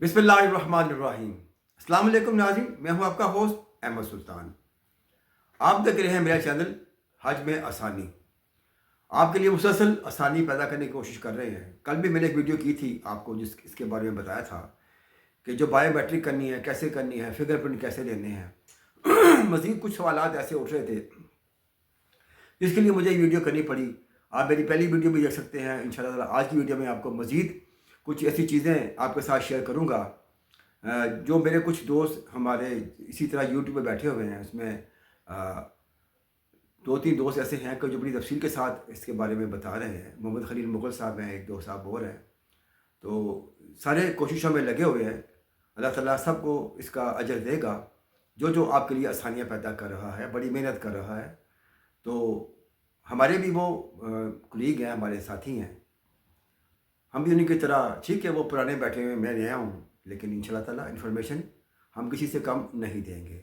बिस्मिल्लाहिर्रहमानिर्रहीम। अस्सलाम वालेकुम नाज़रीन, मैं हूं आपका होस्ट अहमद सुल्तान। आप देख रहे हैं मेरा चैनल हज में आसानी। आपके लिए मुसलसल आसानी पैदा करने की कोशिश कर रहे हैं। कल भी मैंने एक वीडियो की थी आपको जिस इसके बारे में बताया था कि जो बायोमेट्रिक करनी है, कैसे करनी है, फिंगरप्रिंट कैसे लेने हैं। मज़ीद कुछ सवालात ऐसे उठ रहे थे जिसके लिए मुझे ये वीडियो करनी पड़ी। आप मेरी पहली वीडियो भी देख सकते हैं। इंशाल्लाह ताला आज की वीडियो में आपको मज़ीद कुछ ऐसी चीज़ें आपके साथ शेयर करूँगा जो मेरे कुछ दोस्त हमारे इसी तरह यूट्यूब पे बैठे हुए हैं। उसमें दो तीन दोस्त ऐसे हैं कि जो बड़ी तफसील के साथ इसके बारे में बता रहे हैं। मोहम्मद खलील मुग़ल साहब हैं, एक दो साहब और हैं। तो सारे कोशिशों में लगे हुए हैं। अल्लाह ताला सबको इसका अजर देगा जो आपके लिए आसानियाँ पैदा कर रहा है, बड़ी मेहनत कर रहा है। तो हमारे भी वो कुलीग हैं, हमारे साथी हैं। हम भी उन्हीं की तरह, ठीक है वो पुराने बैठे हुए हैं, मैं नया हूँ, लेकिन इंशाल्लाह ताला इन्फॉर्मेशन हम किसी से कम नहीं देंगे।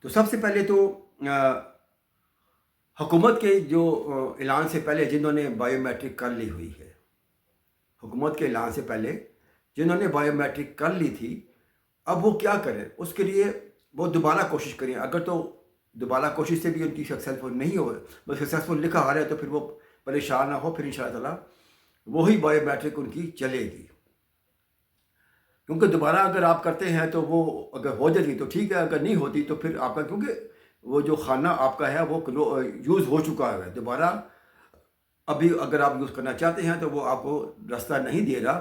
तो सबसे पहले तो हुकूमत के जो ऐलान से पहले जिन्होंने बायोमेट्रिक कर ली हुई है, हुकूमत के ऐलान से पहले जिन्होंने बायोमेट्रिक कर ली थी, अब वो क्या करें? उसके लिए वो दोबारा कोशिश करें। अगर तो दोबारा कोशिश से भी उनकी सक्सेसफुल नहीं हो, बस सक्सेसफुल लिखा आ रहा है, तो फिर वो परेशान ना हो। फिर इंशाल्लाह ताला वही बायोमेट्रिक उनकी चलेगी। क्योंकि दोबारा अगर आप करते हैं तो वो अगर हो जाती तो ठीक है, अगर नहीं होती तो फिर आपका, क्योंकि वो जो खाना आपका है वो यूज़ हो चुका है। दोबारा अभी अगर आप यूज़ करना चाहते हैं तो वो आपको रास्ता नहीं दे रहा।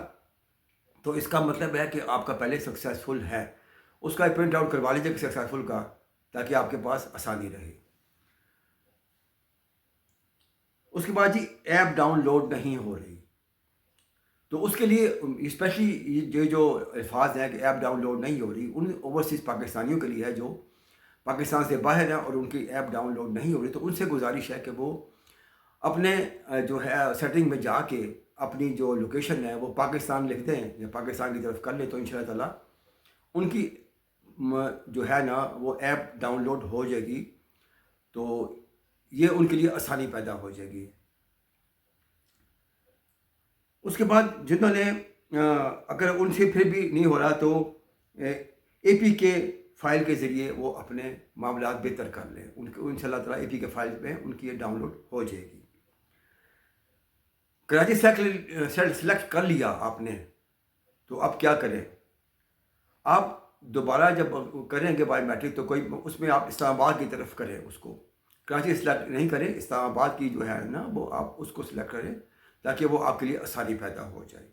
तो इसका मतलब है कि आपका पहले सक्सेसफुल है। उसका प्रिंट आउट करवा लीजिए सक्सेसफुल का, ताकि आपके पास आसानी रहे। उसके बाद जी ऐप डाउनलोड नहीं हो रही, तो उसके लिए स्पेशली ये जो अल्फाज हैं कि ऐप डाउनलोड नहीं हो रही, उन ओवरसीज़ पाकिस्तानियों के लिए है जो पाकिस्तान से बाहर हैं और उनकी ऐप डाउनलोड नहीं हो रही। तो उनसे गुजारिश है कि वो अपने जो है सेटिंग में जाके अपनी जो लोकेशन है वो पाकिस्तान लिख दें या पाकिस्तान की तरफ कर लें, तो इंशाल्लाह ताला उनकी जो है ना वो ऐप डाउनलोड हो जाएगी। तो ये उनके लिए आसानी पैदा हो जाएगी। उसके बाद जिन्होंने अगर उनसे फिर भी नहीं हो रहा तो APK फ़ाइल के ज़रिए वो अपने मामलात बेहतर कर लें। उनके इंशाल्लाह ताला APK फ़ाइल में उनकी ये डाउनलोड हो जाएगी। कराची सेलेक्ट कर लिया आपने, तो अब क्या करें? आप दोबारा जब करेंगे बायोमेट्रिक तो कोई उसमें आप इस्लामाबाद की तरफ करें उसको। कराची सेलेक्ट नहीं करें, इस्लामाबाद की जो है ना वो आप उसको सिलेक्ट करें, ताकि वो आपके लिए आसानी पैदा हो जाए।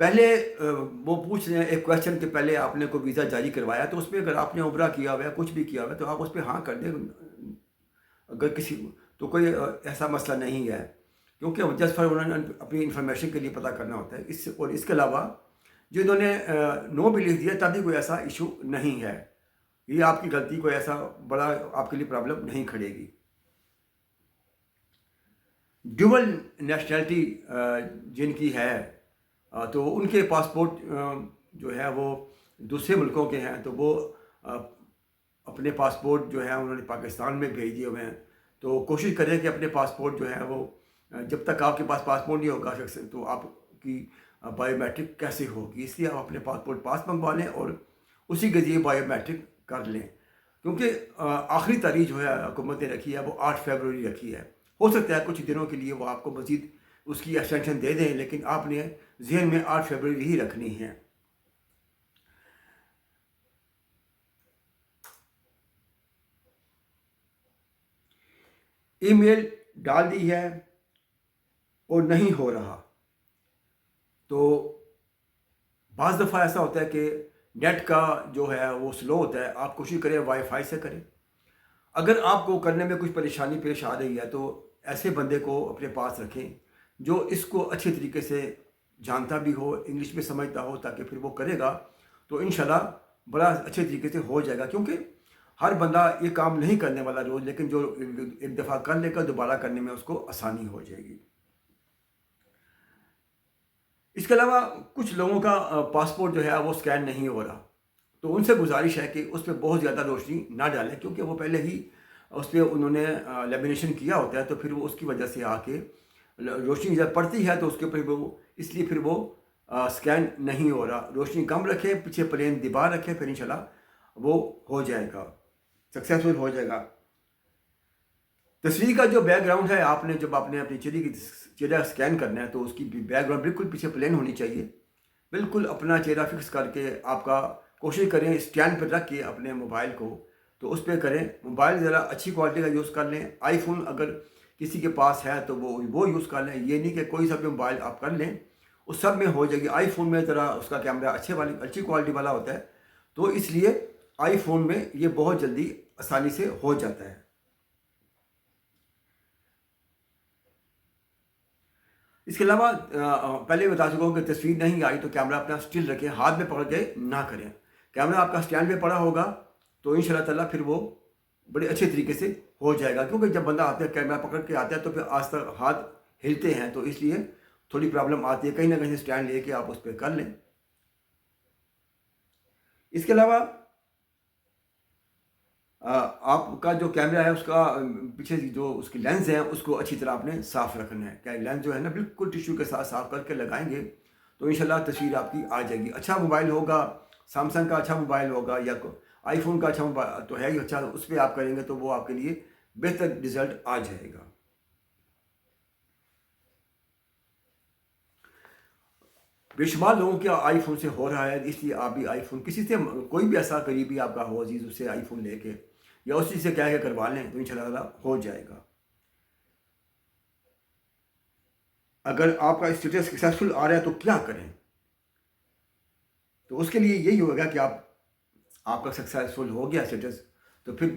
पहले वो पूछ रहे हैं एक क्वेश्चन के पहले आपने कोई वीज़ा जारी करवाया, तो उसमें अगर आपने उम्रा किया हुआ है, कुछ भी किया हुआ है, तो आप उस पर हाँ कर दें। अगर किसी तो कोई ऐसा मसला नहीं है, क्योंकि जस्ट फॉर उन्होंने अपनी इंफॉर्मेशन के लिए पता करना होता है। और इसके अलावा जिन्होंने नो भी लिख दिया तभी कोई ऐसा इशू नहीं है। ये आपकी गलती, कोई ऐसा बड़ा आपके लिए प्रॉब्लम नहीं खड़ेगी। ड्यूअल नेशनैलिटी जिनकी है, तो उनके पासपोर्ट जो है वो दूसरे मुल्कों के हैं, तो वो अपने पासपोर्ट जो है उन्होंने पाकिस्तान में भेज दिए हुए हैं। तो कोशिश करें कि अपने पासपोर्ट जो है वो जब तक आपके पास पासपोर्ट नहीं होगा तो आपकी बायोमेट्रिक कैसे होगी? इसलिए आप अपने पासपोर्ट पास मंगवा लें और उसी के ज़रिए बायोमेट्रिक कर लें। क्योंकि आखिरी तारीख जो है हुकूमत ने रखी है वो 8 फरवरी रखी है। हो सकता है कुछ दिनों के लिए वो आपको मज़ीद उसकी एक्सटेंशन दे दें, लेकिन आपने जहन में 8 फरवरी ही रखनी है। ईमेल डाल दी है और नहीं हो रहा, तो बाज़ दफ़ा ऐसा होता है कि नेट का जो है वो स्लो होता है। आप कोशिश करें वाईफाई से करें। अगर आपको करने में कुछ परेशानी पेश आ रही है तो ऐसे बंदे को अपने पास रखें जो इसको अच्छे तरीके से जानता भी हो, इंग्लिश में समझता हो, ताकि फिर वो करेगा तो इंशाल्लाह बड़ा अच्छे तरीके से हो जाएगा। क्योंकि हर बंदा ये काम नहीं करने वाला रोज़, लेकिन जो एक दफ़ा कर लेगा दोबारा करने में उसको आसानी हो जाएगी। इसके अलावा कुछ लोगों का पासपोर्ट जो है वो स्कैन नहीं हो रहा, तो उनसे गुजारिश है कि उस पर बहुत ज़्यादा रोशनी ना डालें, क्योंकि वो पहले ही उस पर उन्होंने लेमिनेशन किया होता है, तो फिर वो उसकी वजह से आके रोशनी जब पड़ती है तो उसके ऊपर वो, इसलिए फिर वो स्कैन नहीं हो रहा। रोशनी कम रखें, पीछे प्लेन दीवार रखें, फिर इंशाल्लाह वो हो जाएगा, सक्सेसफुल हो जाएगा। तस्वीर का जो बैकग्राउंड है, आपने जब आपने अपनी चेहरा स्कैन करना है तो उसकी बैकग्राउंड बिल्कुल पीछे प्लेन होनी चाहिए। बिल्कुल अपना चेहरा फिक्स करके आपका कोशिश करें स्टैंड पर रख के अपने मोबाइल को, तो उस पर करें। मोबाइल ज़रा अच्छी क्वालिटी का यूज़ कर लें। आईफोन अगर किसी के पास है तो वो यूज़ कर लें। ये नहीं कि कोई सा भी मोबाइल आप कर लें, उस सब में हो जाएगी। आईफोन में ज़रा उसका कैमरा अच्छी क्वालिटी वाला होता है, तो इसलिए आईफोन में ये बहुत जल्दी आसानी से हो जाता है। इसके अलावा पहले बता चुका हूँ कि तस्वीर नहीं आई तो कैमरा अपना स्टिल रखें, हाथ में पकड़ के ना करें। कैमरा आपका स्टैंड पे पड़ा होगा तो इंशाल्लाह ताला फिर वो बड़े अच्छे तरीके से हो जाएगा। क्योंकि जब बंदा आता है कैमरा पकड़ के आता है तो फिर आज तक हाथ हिलते हैं, तो इसलिए थोड़ी प्रॉब्लम आती है। कहीं ना कहीं स्टैंड लेके आप उस पर कर लें। इसके अलावा आपका जो कैमरा है उसका पीछे जो उसकी लेंस है उसको अच्छी तरह आपने साफ़ रखना है। क्या लेंस जो है ना बिल्कुल टिश्यू के साथ साफ़ करके लगाएंगे तो इंशाल्लाह तस्वीर आपकी आ जाएगी। अच्छा मोबाइल होगा, सैमसंग का अच्छा मोबाइल होगा या आईफोन का अच्छा मोबाइल तो है ही अच्छा, उस पर आप करेंगे तो वो आपके लिए बेहतर रिजल्ट आ जाएगा। बेशुमार लोगों के आईफोन से हो रहा है, इसलिए आप भी आईफोन किसी से, कोई भी ऐसा करीबी आपका हो अजीज़, उससे आईफोन लेके या उसी से कह के करवा लें तो इंशाल्लाह हो जाएगा। अगर आपका स्टेटस सक्सेसफुल आ रहा है तो क्या करें? तो उसके लिए यही होगा कि आपका सक्सेसफुल हो गया स्टेटस, तो फिर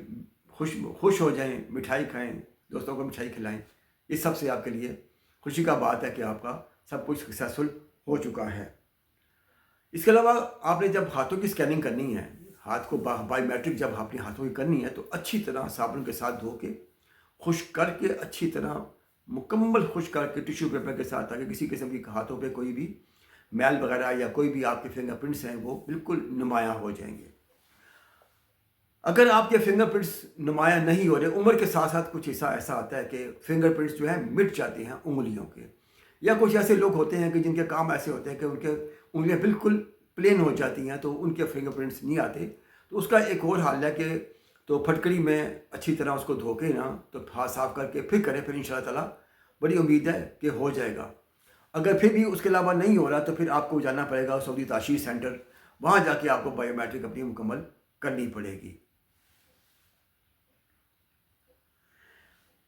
खुश हो जाएं, मिठाई खाएं, दोस्तों को मिठाई खिलाएं। इस सब से आपके लिए खुशी का बात है कि आपका सब कुछ सक्सेसफुल हो चुका है। इसके अलावा आपने जब हाथों की स्कैनिंग करनी है, हाथ को बायोमेट्रिक जब आपने हाथों की करनी है तो अच्छी तरह साबुन के साथ धो के खुश करके, अच्छी तरह मुकम्मल खुश करके टिश्यू पेपर के साथ, ताकि किसी किस्म की हाथों पे कोई भी मैल वगैरह या कोई भी आपके फिंगरप्रिंट्स हैं वो बिल्कुल नुमाया हो जाएंगे। अगर आपके फिंगरप्रिंट्स नुमाया नहीं हो रहे, उम्र के साथ साथ कुछ हिस्सा ऐसा आता है कि फिंगरप्रिंट्स जो है मिट जाते हैं उंगलियों के, या कुछ ऐसे लोग होते हैं कि जिनके काम ऐसे होते हैं कि उनके उंगलियां बिल्कुल प्लेन हो जाती हैं तो उनके फिंगरप्रिंट्स नहीं आते। तो उसका एक और हल है कि तो फटकड़ी में अच्छी तरह उसको धो के ना, तो हाथ साफ करके फिर करें, फिर इंशाल्लाह ताला बड़ी उम्मीद है कि हो जाएगा। अगर फिर भी उसके अलावा नहीं हो रहा तो फिर आपको जाना पड़ेगा सऊदी ताशीर सेंटर, वहाँ जाके आपको बायोमेट्रिक अपनी मुकम्मल करनी पड़ेगी।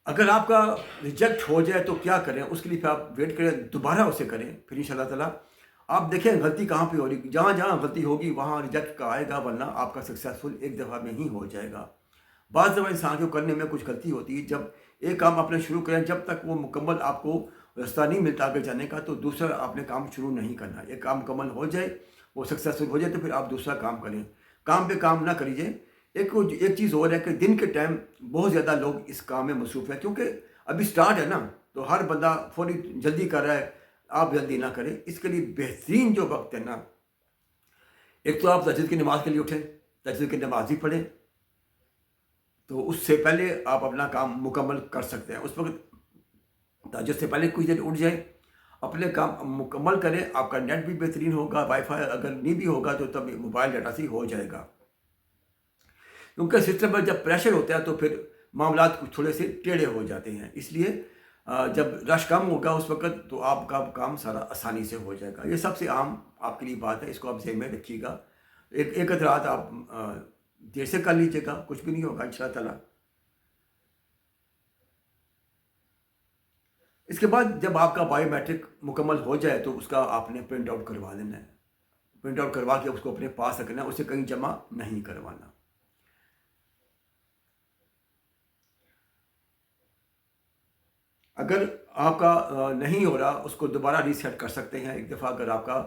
अगर आपका रिजेक्ट हो जाए तो क्या करें? उसके लिए फिर आप वेट करें, दोबारा उसे करें, फिर इंशाल्लाह ताला आप देखें गलती कहाँ पे हो रही। जहाँ जहाँ गलती होगी वहाँ रिजेक्ट का आएगा, वरना आपका सक्सेसफुल एक दफ़ा में ही हो जाएगा। बाज़ दफ़ा इंसान को करने में कुछ गलती होती है। जब एक काम आपने शुरू करें, जब तक वो मुकम्मल आपको रास्ता नहीं मिलता आगे जाने का, तो दूसरा आपने काम शुरू नहीं करना। एक काम मुकम्मल हो जाए, वो सक्सेसफुल हो जाए, तो फिर आप दूसरा काम करें। काम पे काम ना करिए। एक चीज़ और है कि दिन के टाइम बहुत ज़्यादा लोग इस काम में मसरूफ़ है, क्योंकि अभी स्टार्ट है ना, तो हर बंदा फौरी जल्दी कर रहा है। आप जल्दी ना करें। इसके लिए बेहतरीन जो वक्त है ना, एक तो आप तहज्जुद की नमाज़ के लिए उठें, तहज्जुद की नमाज़ ही पढ़ें, तो उससे पहले आप अपना काम मुकम्मल कर सकते हैं। उस वक्त तहज्जुद से पहले कुछ देर उठ जाए, अपने काम मुकम्मल करें। आपका नेट भी बेहतरीन होगा, वाईफाई अगर नहीं भी होगा तो तब मोबाइल डाटा से हो जाएगा। क्योंकि सिस्टम पर जब प्रेशर होता है तो फिर मामलात कुछ थोड़े से टेढ़े हो जाते हैं। इसलिए जब रश कम होगा उस वक्त तो आपका काम सारा आसानी से हो जाएगा। ये सबसे आम आपके लिए बात है, इसको आप ज़हन में रखिएगा। एक रात आप देर से कर लीजिएगा, कुछ भी नहीं होगा इंशाअल्लाह ताला। इसके बाद जब आपका बायोमेट्रिक मुकम्मल हो जाए तो उसका आपने प्रिंट आउट करवा लेना है। प्रिंट आउट करवा के उसको अपने पास रखना है, उसे कहीं जमा नहीं करवाना। अगर आपका नहीं हो रहा, उसको दोबारा रीसेट कर सकते हैं। एक दफ़ा अगर आपका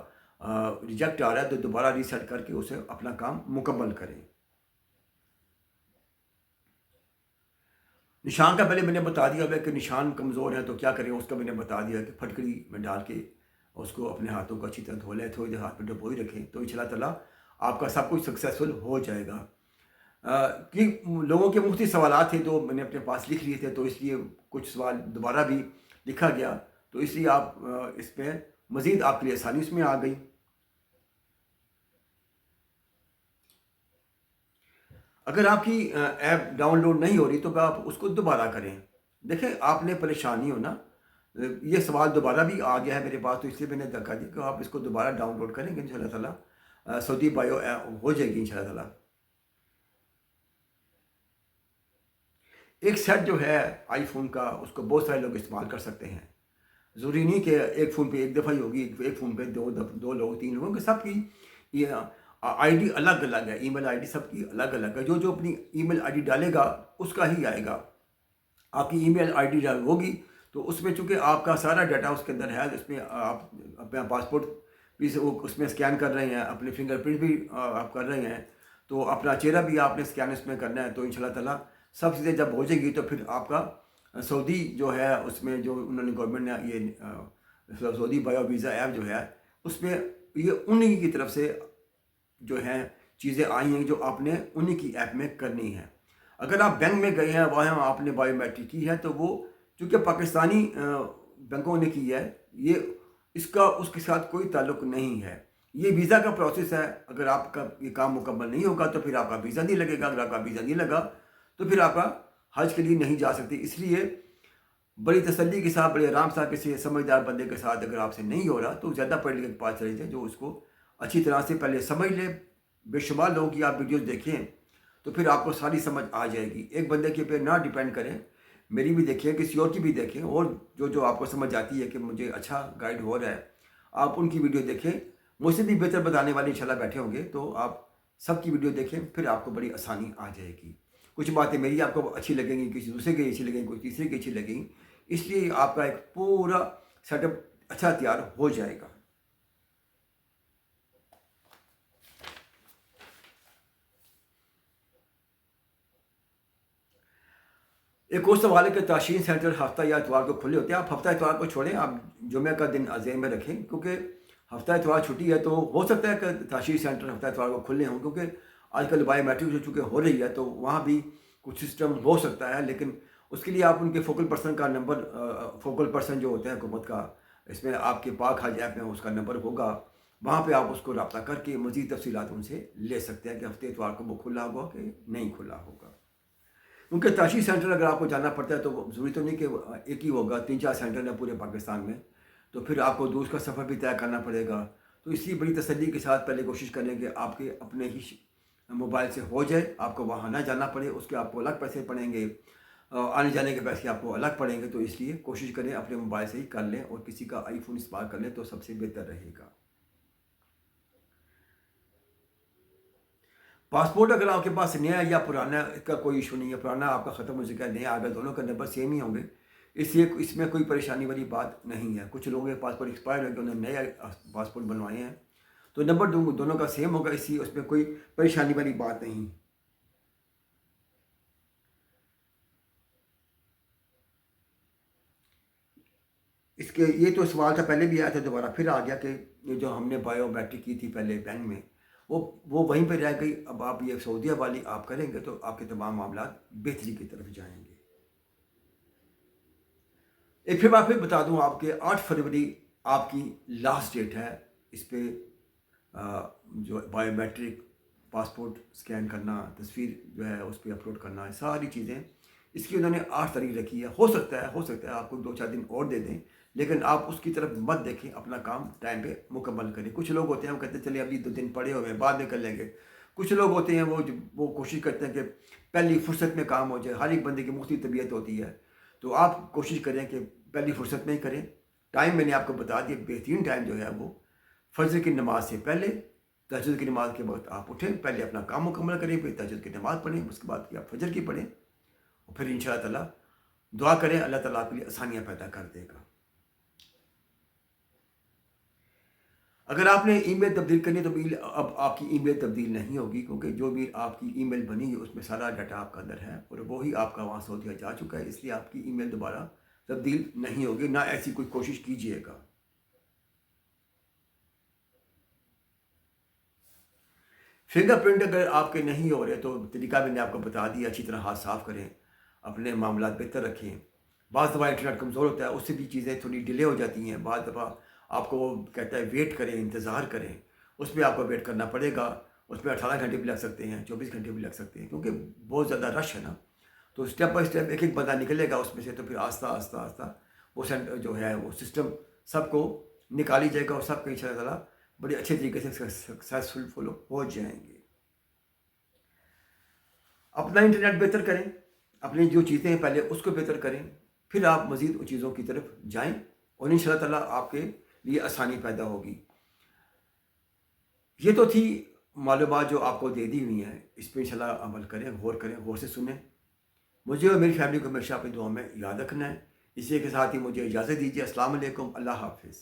रिजेक्ट आ रहा है तो दोबारा रीसेट करके उसे अपना काम मुकम्मल करें। निशान का पहले मैंने बता दिया है कि निशान कमज़ोर है तो क्या करें, उसका मैंने बता दिया कि फटकड़ी में डाल के उसको अपने हाथों को अच्छी तरह धो लें, थोड़ी देर हाथ में डुबोई रखें, तो इंशाअल्लाह ताला आपका सब कुछ सक्सेसफुल हो जाएगा। کہ لوگوں کے مختلف سوالات تھے تو میں نے اپنے پاس لکھ لیے تھے، تو اس لیے کچھ سوال دوبارہ بھی لکھا گیا، تو اس لیے آپ اس پہ مزید آپ کے لیے آسانی اس میں آ گئی۔ اگر آپ کی ایپ ڈاؤن لوڈ نہیں ہو رہی تو آپ اس کو دوبارہ کریں۔ دیکھیں آپ نے پریشان نہیں ہونا، یہ سوال دوبارہ بھی آ گیا ہے میرے پاس، تو اس لیے میں نے دھکا دی کہ آپ اس کو دوبارہ ڈاؤن لوڈ کریں گے، ان شاء اللہ تعالیٰ سعودی بایو ہو جائے گی ان شاء اللہ تعالیٰ۔ ایک سیٹ جو ہے آئی فون کا، اس کو بہت سارے لوگ استعمال کر سکتے ہیں، ضروری نہیں کہ ایک فون پہ ایک دفعہ ہی ہوگی، ایک فون پہ دو لوگ، تین لوگوں کے سب کی یہ آئی ڈی الگ الگ ہے، ای میل آئی ڈی سب کی الگ الگ ہے، جو اپنی ای میل آئی ڈی ڈالے گا اس کا ہی آئے گا۔ آپ کی ای میل آئی ڈی ہوگی تو اس میں چونکہ آپ کا سارا ڈیٹا اس کے اندر ہے، اس میں آپ اپنا پاسپورٹ بھی اس میں اسکین کر رہے ہیں، اپنے فنگر پرنٹ بھی آپ کر رہے ہیں، تو اپنا چہرہ بھی آپ نے اسکین اس میں کرنا ہے، تو ان شاء اللہ تعالیٰ سب چیزیں جب ہو جائے گی تو پھر آپ کا سعودی جو ہے اس میں جو انہوں نے گورنمنٹ نے یہ سعودی بایو ویزا ایپ جو ہے اس میں یہ انہی کی طرف سے جو ہیں چیزیں آئی ہیں جو آپ نے انہی کی ایپ میں کرنی ہے۔ اگر آپ بینک میں گئے ہیں وہاں آپ نے بایو میٹرک کی ہے تو وہ چونکہ پاکستانی بینکوں نے کی ہے، یہ اس کے ساتھ کوئی تعلق نہیں ہے، یہ ویزا کا پروسیس ہے۔ اگر آپ کا یہ کام مکمل نہیں ہوگا تو پھر آپ کا ویزا نہیں لگے گا، اگر آپ کا ویزا نہیں لگا تو پھر آپ کا حج کے لیے نہیں جا سکتے۔ اس لیے بڑی تسلی کے ساتھ، بڑے آرام سے، کسی سمجھدار بندے کے ساتھ اگر آپ سے نہیں ہو رہا تو زیادہ پڑھ لکھ کے پاس چلے جائیں جو اس کو اچھی طرح سے پہلے سمجھ لے۔ بے شمار لوگوں کی آپ ویڈیوز دیکھیں تو پھر آپ کو ساری سمجھ آ جائے گی، ایک بندے کے پہ نہ ڈیپینڈ کریں، میری بھی دیکھیں، کسی اور کی بھی دیکھیں، اور جو آپ کو سمجھ آتی ہے کہ مجھے اچھا گائیڈ ہو رہا ہے آپ ان کی ویڈیو دیکھیں، مجھ سے بھی بہتر بتانے والے انشاءاللہ بیٹھے ہوں گے، تو آپ سب کی ویڈیو دیکھیں، پھر آپ کو بڑی آسانی آ جائے گی۔ کچھ باتیں میری آپ کو اچھی لگیں گی، کسی دوسرے کی اچھی لگیں گی، کوئی تیسرے کی اچھی لگیں گی، اس لیے آپ کا ایک پورا سیٹ اپ اچھا تیار ہو جائے گا۔ ایک اور سوال ہے کہ تعشین سینٹر ہفتہ یا اتوار کو کھلے ہوتے ہیں؟ آپ ہفتہ اتوار کو چھوڑیں، آپ جمعہ کا دن ذہن میں رکھیں، کیونکہ ہفتہ اتوار چھٹی ہے تو ہو سکتا ہے کہ تعشین سینٹر ہفتہ اتوار کو کھلے ہوں، کیونکہ آج کل بایو میٹرک جو چونکہ ہو رہی ہے تو وہاں بھی کچھ سسٹم ہو سکتا ہے، لیکن اس کے لیے آپ ان کے فوکل پرسن کا نمبر، فوکل پرسن جو ہوتے ہیں حکومت کا، اس میں آپ کے پاک حج ایپ میں اس کا نمبر ہوگا، وہاں پہ آپ اس کو رابطہ کر کے مزید تفصیلات ان سے لے سکتے ہیں کہ ہفتے اتوار کو وہ کھلا ہوگا کہ نہیں کھلا ہوگا۔ کیونکہ تعشین سینٹر اگر آپ کو جانا پڑتا ہے تو ضروری تو نہیں کہ ایک ہی ہوگا، 3-4 سینٹر ہیں پورے پاکستان میں، تو پھر آپ کو دور کا سفر بھی طے کرنا پڑے گا، تو اس لیے بڑی تسلی کے ساتھ پہلے کوشش کریں کہ آپ کے اپنے ہی موبائل سے ہو جائے، آپ کو وہاں نہ جانا پڑے، اس کے آپ کو الگ پیسے پڑیں گے، آنے جانے کے پیسے آپ کو الگ پڑیں گے، تو اس لیے کوشش کریں اپنے موبائل سے ہی کر لیں، اور کسی کا آئی فون استعمال کر لیں تو سب سے بہتر رہے گا۔ پاسپورٹ اگر آپ کے پاس نیا یا پرانا، اس کا کوئی ایشو نہیں ہے، پرانا آپ کا ختم ہو چکا ہے، نیا آ گیا، دونوں کا نمبر سیم ہی ہوں گے، اس لیے اس میں کوئی پریشانی والی بات نہیں ہے۔ کچھ لوگوں کے پاسپورٹ ایکسپائر ہو گئے، انہوں نے نئے پاسپورٹ بنوائے ہیں تو نمبر دونوں کا سیم ہوگا، اس لیے اس میں کوئی پریشانی والی بات نہیں۔ اس کے یہ تو سوال تھا، پہلے بھی آیا تھا، دوبارہ پھر آ گیا کہ یہ جو ہم نے بایو میٹرک کی تھی پہلے بینک میں، وہ وہیں پہ رہ گئی، اب آپ یہ سعودیہ والی آپ کریں گے تو آپ کے تمام معاملات بہتری کی طرف جائیں گے۔ ایک پھر میں آپ بتا دوں آپ کے 8 فروری آپ کی لاسٹ ڈیٹ ہے اس پہ جو بایو میٹرک، پاسپورٹ سکین کرنا، تصویر جو ہے اس پہ اپلوڈ کرنا، ساری چیزیں اس کی انہوں نے 8 تاریخ رکھی ہے۔ ہو سکتا ہے آپ کو 2-4 دن اور دے دیں، لیکن آپ اس کی طرف مت دیکھیں، اپنا کام ٹائم پہ مکمل کریں۔ کچھ لوگ ہوتے ہیں وہ کہتے ہیں چلے ابھی 2 دن پڑے ہوئے ہیں بعد میں کر لیں گے، کچھ لوگ ہوتے ہیں وہ کوشش کرتے ہیں کہ پہلی فرصت میں کام ہو جائے، ہر ایک بندے کی مختلف طبیعت ہوتی ہے، تو آپ کوشش کریں کہ پہلی فرصت میں ہی کریں۔ ٹائم میں نے آپ کو بتا دیا، بہترین ٹائم جو ہے وہ فجر کی نماز سے پہلے، تہجد کی نماز کے وقت آپ اٹھیں، پہلے اپنا کام مکمل کریں، پھر تہجد کی نماز پڑھیں، اس کے بعد آپ فجر کی پڑھیں، اور پھر ان شاء اللہ تعالیٰ دعا کریں، اللہ تعالیٰ آپ کے لیے آسانیاں پیدا کر دے گا۔ اگر آپ نے ای میل تبدیل کرنی تو اب آپ کی ای میل تبدیل نہیں ہوگی، کیونکہ جو بھی آپ کی ای میل بنی ہے اس میں سارا ڈاٹا آپ کا اندر ہے، اور وہی آپ کا وہاں سعودیہ جا چکا ہے، اس لیے آپ کی ای میل دوبارہ تبدیل نہیں ہوگی، نہ ایسی کوئی کوشش کیجیے گا۔ فنگر پرنٹ اگر آپ کے نہیں ہو رہے تو طریقہ میں نے آپ کو بتا دیا، اچھی طرح ہاتھ صاف کریں، اپنے معاملات بہتر رکھیں. بعض دفعہ انٹرنیٹ کمزور ہوتا ہے، اس سے بھی چیزیں تھوڑی ڈیلے ہو جاتی ہیں. بعض دفعہ آپ کو وہ کہتا ہے ویٹ کریں، انتظار کریں، اس میں آپ کو ویٹ کرنا پڑے گا. اس میں 18 گھنٹے بھی لگ سکتے ہیں، 24 گھنٹے بھی لگ سکتے ہیں، کیونکہ بہت زیادہ رش ہے نا. تو اسٹیپ بائی اسٹیپ ایک ایک بندہ نکلے گا اس میں سے، تو پھر آہستہ آہستہ آہستہ وہ جو ہے وہ سسٹم سب کو نکالی جائے گا، اور سب کے ان شاء اللہ تعالیٰ بڑے اچھے طریقے سے سکسیزفل ہو جائیں گے. اپنا انٹرنیٹ بہتر کریں، اپنی جو چیزیں ہیں پہلے اس کو بہتر کریں، پھر آپ مزید ان چیزوں کی طرف جائیں، اور ان شاء اللہ تعالیٰ آپ کے لیے آسانی پیدا ہوگی. یہ تو تھی معلومات جو آپ کو دے دی ہوئی ہیں، اس پہ انشاءاللہ عمل کریں، غور سے سنیں. مجھے اور میری فیملی کو ہمیشہ اپنی دعاؤں میں یاد رکھنا ہے. اسی کے ساتھ ہی مجھے اجازت دیجیے. السلام علیکم. اللہ حافظ.